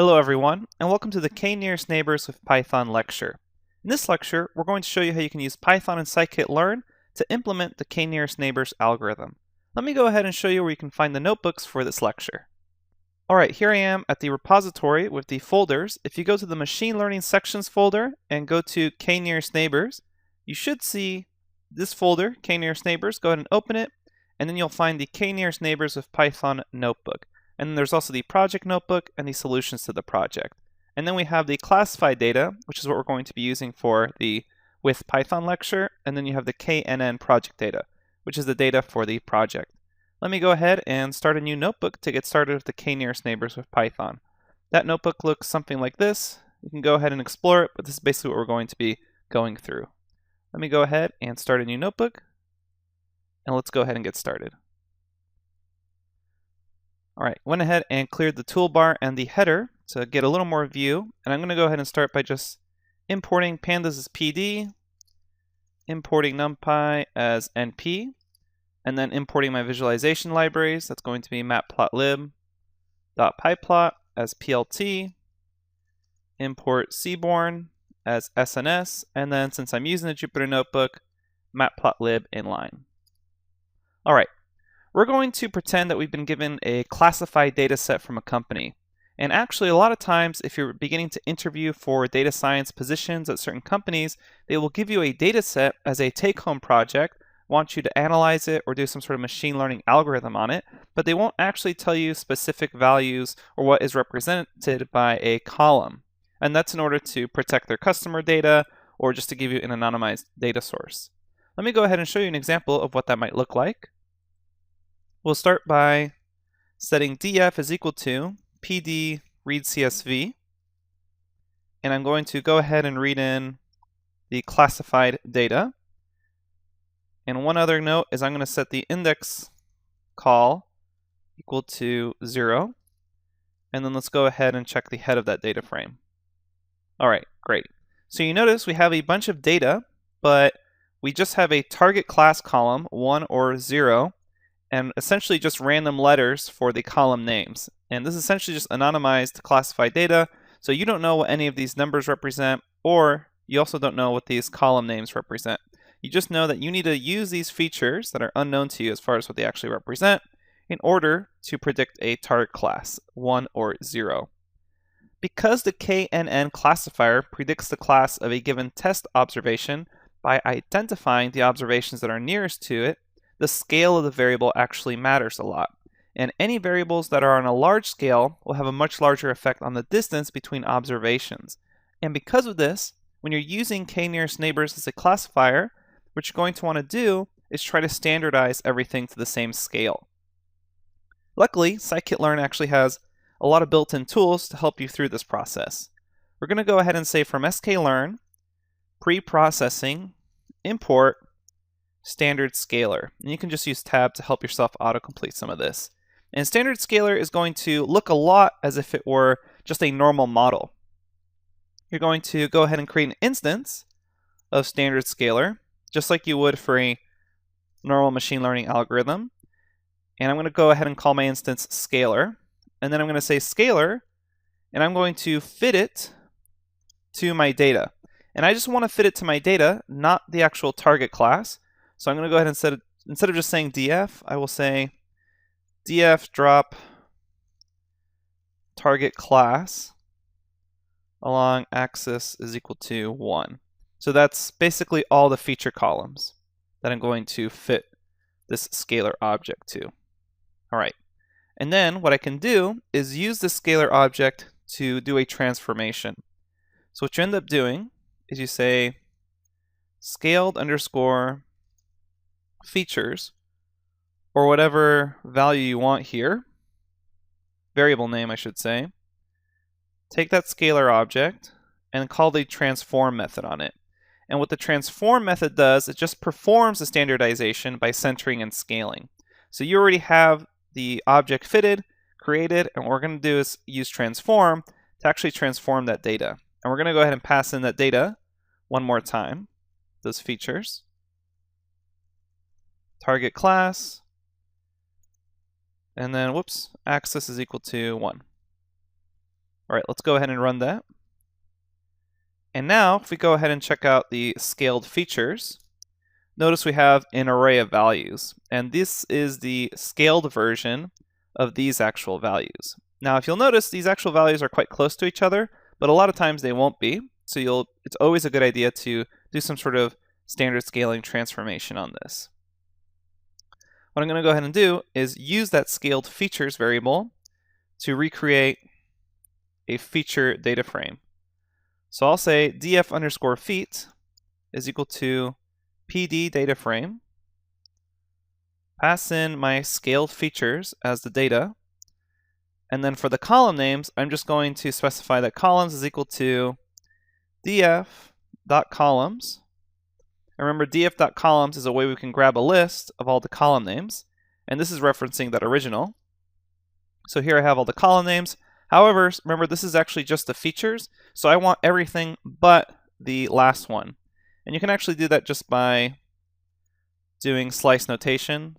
Hello everyone, and welcome to the K-nearest neighbors with Python lecture. In this lecture, we're going to show you how you can use Python and scikit-learn to implement the K-nearest neighbors algorithm. Let me go ahead and show you where you can find the notebooks for this lecture. Alright, here I am at the repository with the folders. If you go to the machine learning sections folder and go to K-nearest neighbors, you should see this folder, K-nearest neighbors. Go ahead and open it, and then you'll find the K-nearest neighbors with Python notebook. And then there's also the project notebook and the solutions to the project. And then we have the classified data, which is what we're going to be using for the with Python lecture. And then you have the KNN project data, which is the data for the project. Let me go ahead and start a new notebook to get started with the K-nearest neighbors with Python. That notebook looks something like this. You can go ahead and explore it, but this is basically what we're going to be going through. Let me go ahead and start a new notebook. And let's go ahead and get started. Alright, went ahead and cleared the toolbar and the header to get a little more view. And I'm going to go ahead and start by just importing pandas as PD, importing NumPy as NP, and then importing my visualization libraries. That's going to be matplotlib.pyplot as PLT, import Seaborn as SNS, and then since I'm using the Jupyter Notebook, matplotlib inline. Alright. We're going to pretend that we've been given a classified data set from a company. And actually, a lot of times, if you're beginning to interview for data science positions at certain companies, they will give you a data set as a take-home project, want you to analyze it or do some sort of machine learning algorithm on it, but they won't actually tell you specific values or what is represented by a column. And that's in order to protect their customer data or just to give you an anonymized data source. Let me go ahead and show you an example of what that might look like. We'll start by setting df is equal to pd read CSV, and I'm going to go ahead and read in the classified data. And one other note is I'm going to set the index call equal to 0, and then let's go ahead and check the head of that data frame. Alright, great. So you notice we have a bunch of data, but we just have a target class column, 1 or 0, and essentially just random letters for the column names. And this is essentially just anonymized classified data, so you don't know what any of these numbers represent, or you also don't know what these column names represent. You just know that you need to use these features that are unknown to you as far as what they actually represent in order to predict a target class, 1 or 0. Because the KNN classifier predicts the class of a given test observation by identifying the observations that are nearest to it, the scale of the variable actually matters a lot. And any variables that are on a large scale will have a much larger effect on the distance between observations. And because of this, when you're using k-nearest neighbors as a classifier, what you're going to want to do is try to standardize everything to the same scale. Luckily, scikit-learn actually has a lot of built-in tools to help you through this process. We're going to go ahead and say from sklearn, pre-processing, import, standard scalar. And you can just use tab to help yourself autocomplete some of this. And standard scalar is going to look a lot as if it were just a normal model. You're going to go ahead and create an instance of standard scalar, just like you would for a normal machine learning algorithm. And I'm going to go ahead and call my instance scalar. And then I'm going to say scalar, and I'm going to fit it to my data. And I just want to fit it to my data, not the actual target class. So I'm going to go ahead and instead of just saying df, I will say df drop target class along axis is equal to 1. So that's basically all the feature columns that I'm going to fit this scalar object to. All right. And then what I can do is use this scalar object to do a transformation. So what you end up doing is you say scaled underscore features, or whatever value you want here, variable name I should say, take that scalar object and call the transform method on it. And what the transform method does, it just performs the standardization by centering and scaling. So you already have the object fitted, created, and what we're going to do is use transform to actually transform that data. And we're going to go ahead and pass in that data one more time, those features. Target class, and then, whoops, axis is equal to 1. All right, let's go ahead and run that. And now, if we go ahead and check out the scaled features, notice we have an array of values. And this is the scaled version of these actual values. Now, if you'll notice, these actual values are quite close to each other, but a lot of times they won't be. So it's always a good idea to do some sort of standard scaling transformation on this. What I'm going to go ahead and do is use that scaled features variable to recreate a feature data frame. So I'll say df underscore feet is equal to pd data frame, pass in my scaled features as the data, and then for the column names, I'm just going to specify that columns is equal to df.columns. And remember, df.columns is a way we can grab a list of all the column names, and this is referencing that original. So here I have all the column names. However, remember, this is actually just the features, so I want everything but the last one. And you can actually do that just by doing slice notation.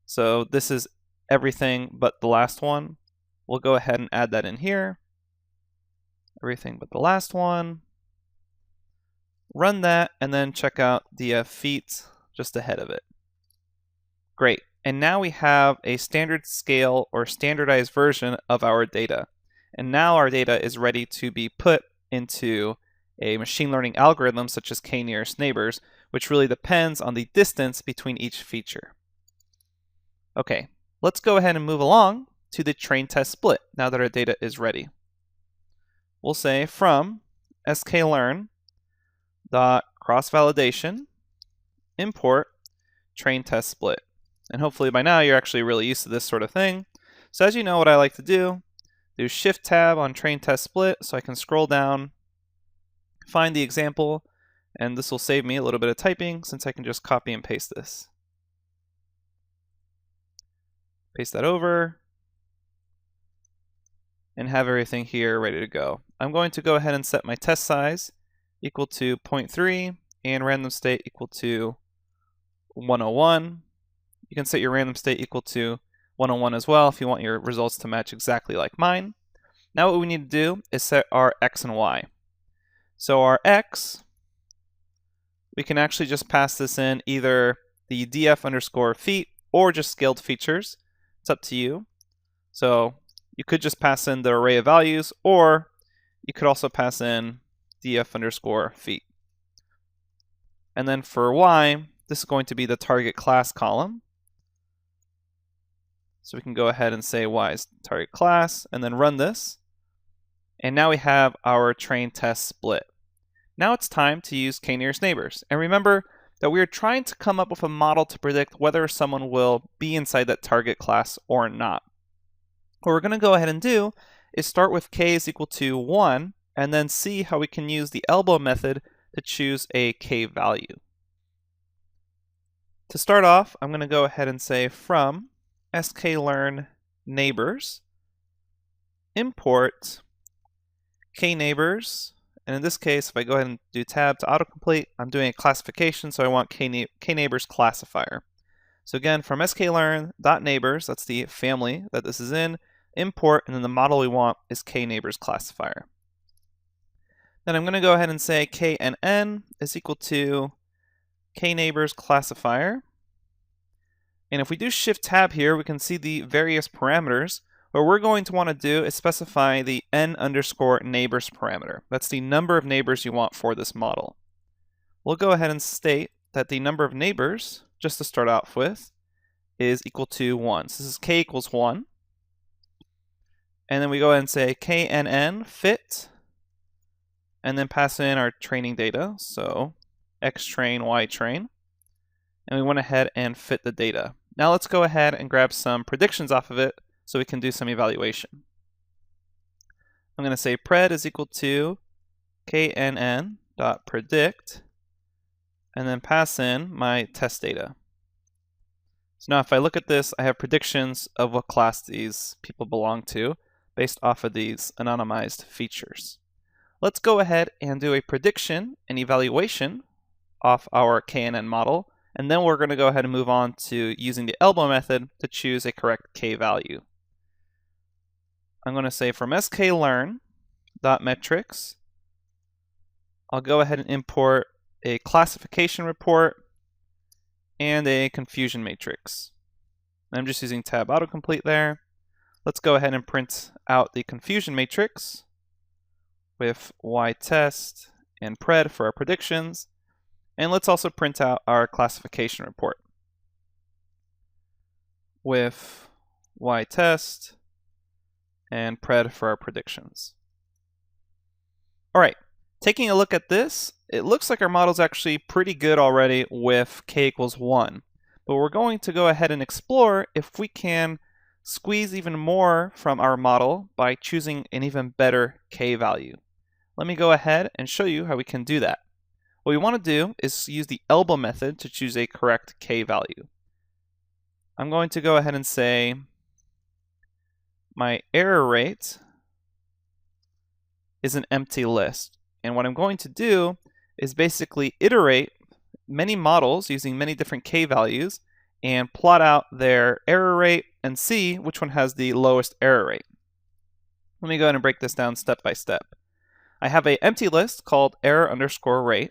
So this is everything but the last one. We'll go ahead and add that in here. Everything but the last one. Run that, and then check out the feet just ahead of it. Great. And now we have a standard scale or standardized version of our data. And now our data is ready to be put into a machine learning algorithm such as k-nearest neighbors, which really depends on the distance between each feature. Okay, let's go ahead and move along to the train test split now that our data is ready. We'll say from sklearn dot cross-validation import train test split. And hopefully by now you're actually really used to this sort of thing. So as you know, what I like to do Shift Tab on train test split so I can scroll down, find the example, and this will save me a little bit of typing since I can just copy and paste this. Paste that over and have everything here ready to go. I'm going to go ahead and set my test size equal to 0.3 and random state equal to 101. You can set your random state equal to 101 as well if you want your results to match exactly like mine. Now what we need to do is set our x and y. So our x, we can actually just pass this in either the df underscore feet or just scaled features. It's up to you. So you could just pass in the array of values, or you could also pass in df underscore feet. And then for y, this is going to be the target class column. So we can go ahead and say y is target class and then run this. And now we have our train test split. Now it's time to use k-nearest neighbors. And remember that we are trying to come up with a model to predict whether someone will be inside that target class or not. What we're going to go ahead and do is start with k is equal to 1 and then see how we can use the elbow method to choose a k value. To start off, I'm going to go ahead and say from sklearn neighbors import k-neighbors, and in this case if I go ahead and do tab to autocomplete, I'm doing a classification, so I want k-neighbors classifier. So again, from sklearn.neighbors, that's the family that this is in, import, and then the model we want is k-neighbors classifier. Then I'm going to go ahead and say KNN is equal to k-neighbors classifier. And if we do Shift Tab here, we can see the various parameters. What we're going to want to do is specify the n underscore neighbors parameter. That's the number of neighbors you want for this model. We'll go ahead and state that the number of neighbors, just to start off with, is equal to 1. So this is k equals 1. And then we go ahead and say KNN fit, and then pass in our training data, so x train, y train. And we went ahead and fit the data. Now let's go ahead and grab some predictions off of it so we can do some evaluation. I'm going to say pred is equal to knn.predict and then pass in my test data. So now if I look at this, I have predictions of what class these people belong to based off of these anonymized features. Let's go ahead and do a prediction and evaluation off our KNN model. And then we're going to go ahead and move on to using the elbow method to choose a correct k value. I'm going to say from sklearn.metrics, I'll go ahead and import a classification report and a confusion matrix. I'm just using tab autocomplete there. Let's go ahead and print out the confusion matrix with ytest and pred for our predictions. And let's also print out our classification report with ytest and pred for our predictions. All right, taking a look at this, it looks like our model's actually pretty good already with k equals 1. But we're going to go ahead and explore if we can squeeze even more from our model by choosing an even better k value. Let me go ahead and show you how we can do that. What we want to do is use the elbow method to choose a correct k value. I'm going to go ahead and say my error rate is an empty list. And what I'm going to do is basically iterate many models using many different k values and plot out their error rate and see which one has the lowest error rate. Let me go ahead and break this down step by step. I have an empty list called error_rate,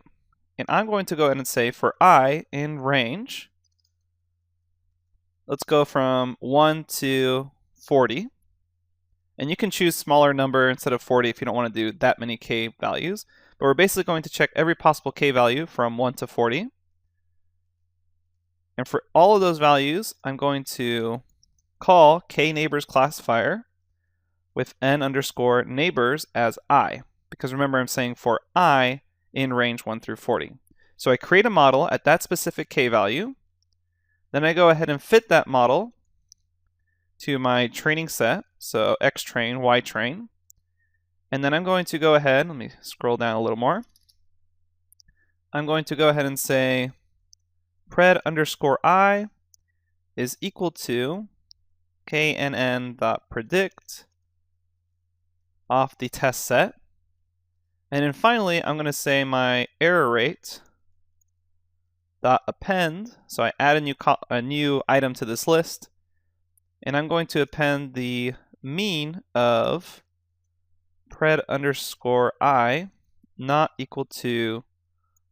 and I'm going to go ahead and say for I in range, let's go from 1 to 40. And you can choose smaller number instead of 40 if you don't want to do that many k values. But we're basically going to check every possible k value from 1 to 40. And for all of those values, I'm going to call kneighbors classifier with n_neighbors as I. Because remember, I'm saying for I in range 1 through 40. So I create a model at that specific k value. Then I go ahead and fit that model to my training set, so xtrain, ytrain. And then I'm going to go ahead, let me scroll down a little more. I'm going to go ahead and say pred_I is equal to KNN.predict off the test set. And then finally, I'm going to say my error rate dot append. So I add a new item to this list, and I'm going to append the mean of pred_I not equal to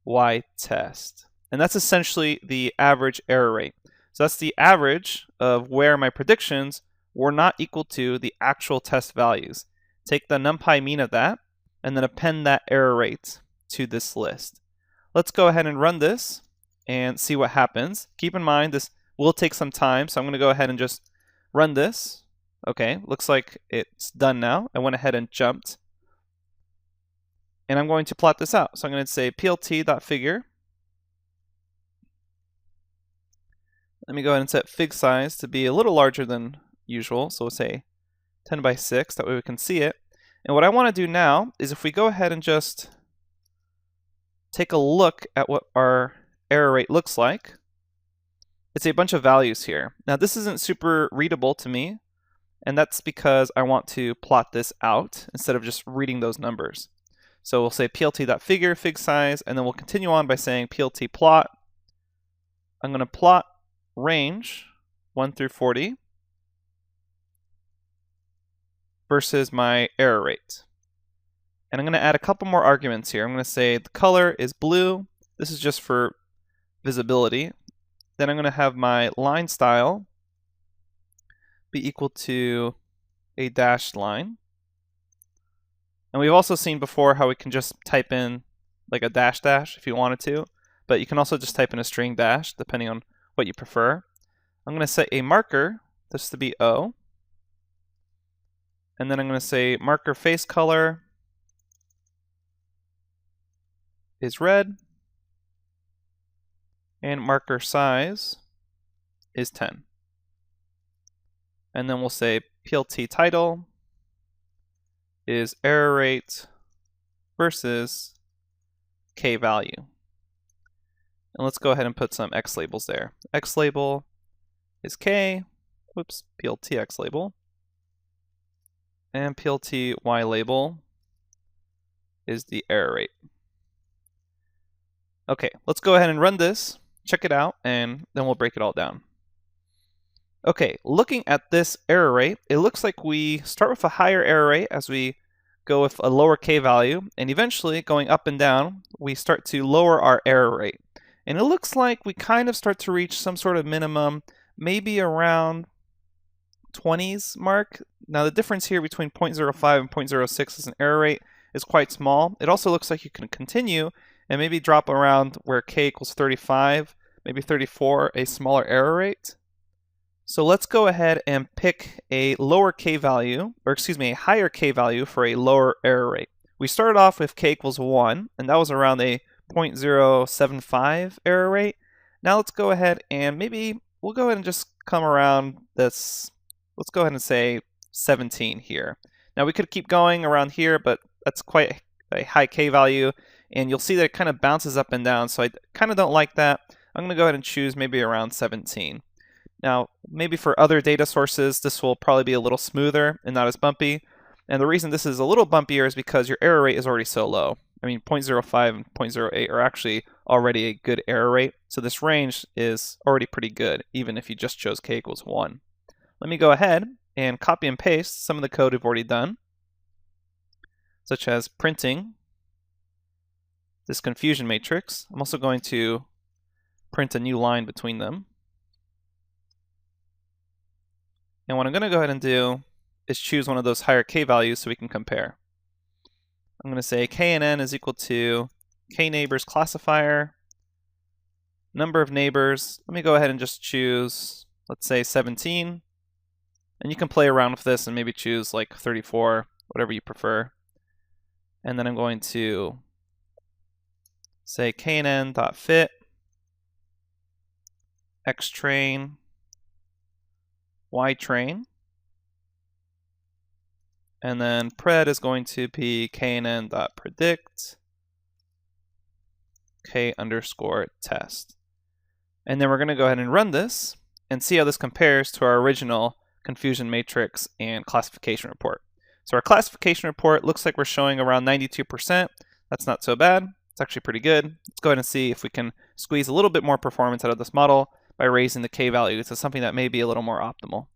ytest. And that's essentially the average error rate. So that's the average of where my predictions were not equal to the actual test values. Take the NumPy mean of that, and then append that error rate to this list. Let's go ahead and run this and see what happens. Keep in mind this will take some time, so I'm going to go ahead and just run this. Okay, looks like it's done now. I went ahead and jumped. And I'm going to plot this out. So I'm going to say plt.figure. Let me go ahead and set fig size to be a little larger than usual. So we'll say 10 by 6, that way we can see it. And what I want to do now is if we go ahead and just take a look at what our error rate looks like, it's a bunch of values here. Now this isn't super readable to me, and that's because I want to plot this out instead of just reading those numbers. So we'll say plt.figure, fig size, and then we'll continue on by saying plt plot. I'm going to plot range 1 through 40 versus my error rate. And I'm going to add a couple more arguments here. I'm going to say the color is blue. This is just for visibility. Then I'm going to have my line style be equal to a dashed line. And we've also seen before how we can just type in like a dash if you wanted to, but you can also just type in a string dash depending on what you prefer. I'm going to set a marker, this to be O. And then I'm going to say marker face color is red. And marker size is 10. And then we'll say plt title is error rate versus k value. And let's go ahead and put some x labels there. X label is k, whoops, plt x label. And plt y label is the error rate. Okay, let's go ahead and run this, check it out, and then we'll break it all down. Okay, looking at this error rate, it looks like we start with a higher error rate as we go with a lower k value, and eventually going up and down, we start to lower our error rate. And it looks like we kind of start to reach some sort of minimum, maybe around 20s mark. Now the difference here between 0.05 and 0.06 as an error rate is quite small. It also looks like you can continue and maybe drop around where k equals 35, maybe 34, a smaller error rate. So let's go ahead and pick a lower k value, or excuse me, a higher k value for a lower error rate. We started off with k equals 1, and that was around a 0.075 error rate. Now let's go ahead and maybe we'll go ahead and just come around this, let's go ahead and say 17 here. Now we could keep going around here, but that's quite a high k value, and you'll see that it kind of bounces up and down, so I kind of don't like that. I'm going to go ahead and choose maybe around 17. Now, maybe for other data sources, this will probably be a little smoother and not as bumpy. And the reason this is a little bumpier is because your error rate is already so low. I mean, 0.05 and 0.08 are actually already a good error rate. So this range is already pretty good, even if you just chose k equals 1. Let me go ahead and copy and paste some of the code we've already done, such as printing this confusion matrix. I'm also going to print a new line between them. And what I'm going to go ahead and do is choose one of those higher k values so we can compare. I'm going to say KNN is equal to kneighbors classifier, number of neighbors. Let me go ahead and just choose, let's say 17. And you can play around with this and maybe choose like 34, whatever you prefer. And then I'm going to say knn.fit xtrain ytrain, and then pred is going to be knn.predict k_test. And then we're going to go ahead and run this and see how this compares to our original confusion matrix and classification report. So our classification report looks like we're showing around 92%. That's not so bad. It's actually pretty good. Let's go ahead and see if we can squeeze a little bit more performance out of this model by raising the k value to something that may be a little more optimal.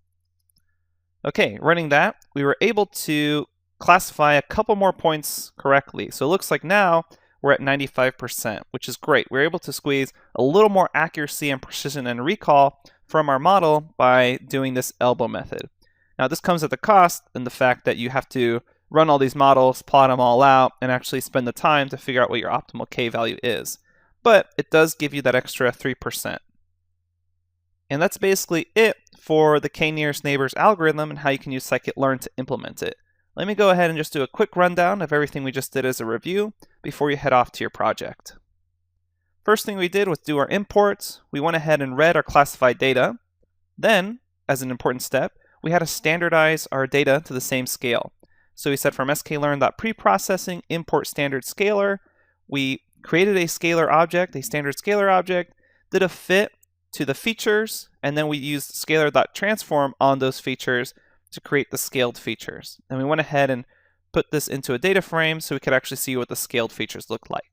Okay, running that, we were able to classify a couple more points correctly. So it looks like now we're at 95%, which is great. We're able to squeeze a little more accuracy and precision and recall from our model by doing this elbow method. Now this comes at the cost in the fact that you have to run all these models, plot them all out, and actually spend the time to figure out what your optimal k value is. But it does give you that extra 3%. And that's basically it for the k-nearest neighbors algorithm and how you can use scikit-learn to implement it. Let me go ahead and just do a quick rundown of everything we just did as a review before you head off to your project. First thing we did was do our imports. We went ahead and read our classified data. Then, as an important step, we had to standardize our data to the same scale. So we said from sklearn.preprocessing import standard scalar. We created a scalar object, a standard scalar object, did a fit to the features, and then we used scalar.transform on those features to create the scaled features. And we went ahead and put this into a data frame so we could actually see what the scaled features look like.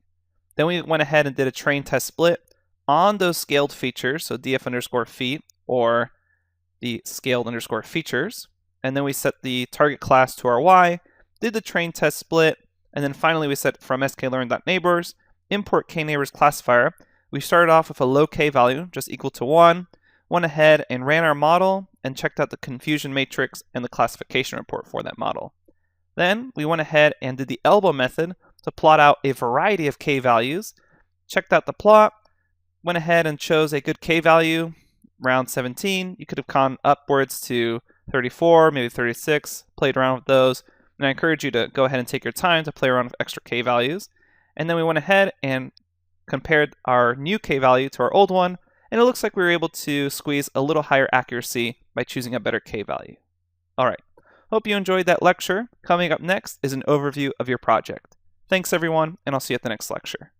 Then we went ahead and did a train test split on those scaled features, so df_feat or the scaled_features. And then we set the target class to our y, did the train test split, and then finally we set from sklearn.neighbors, import kneighbors classifier. We started off with a low k value, just equal to 1, went ahead and ran our model and checked out the confusion matrix and the classification report for that model. Then we went ahead and did the elbow method to plot out a variety of k values, checked out the plot, went ahead and chose a good k value, around 17. You could have gone upwards to 34, maybe 36, played around with those. And I encourage you to go ahead and take your time to play around with extra k values. And then we went ahead and compared our new k value to our old one, and it looks like we were able to squeeze a little higher accuracy by choosing a better k value. Alright, hope you enjoyed that lecture. Coming up next is an overview of your project. Thanks everyone, and I'll see you at the next lecture.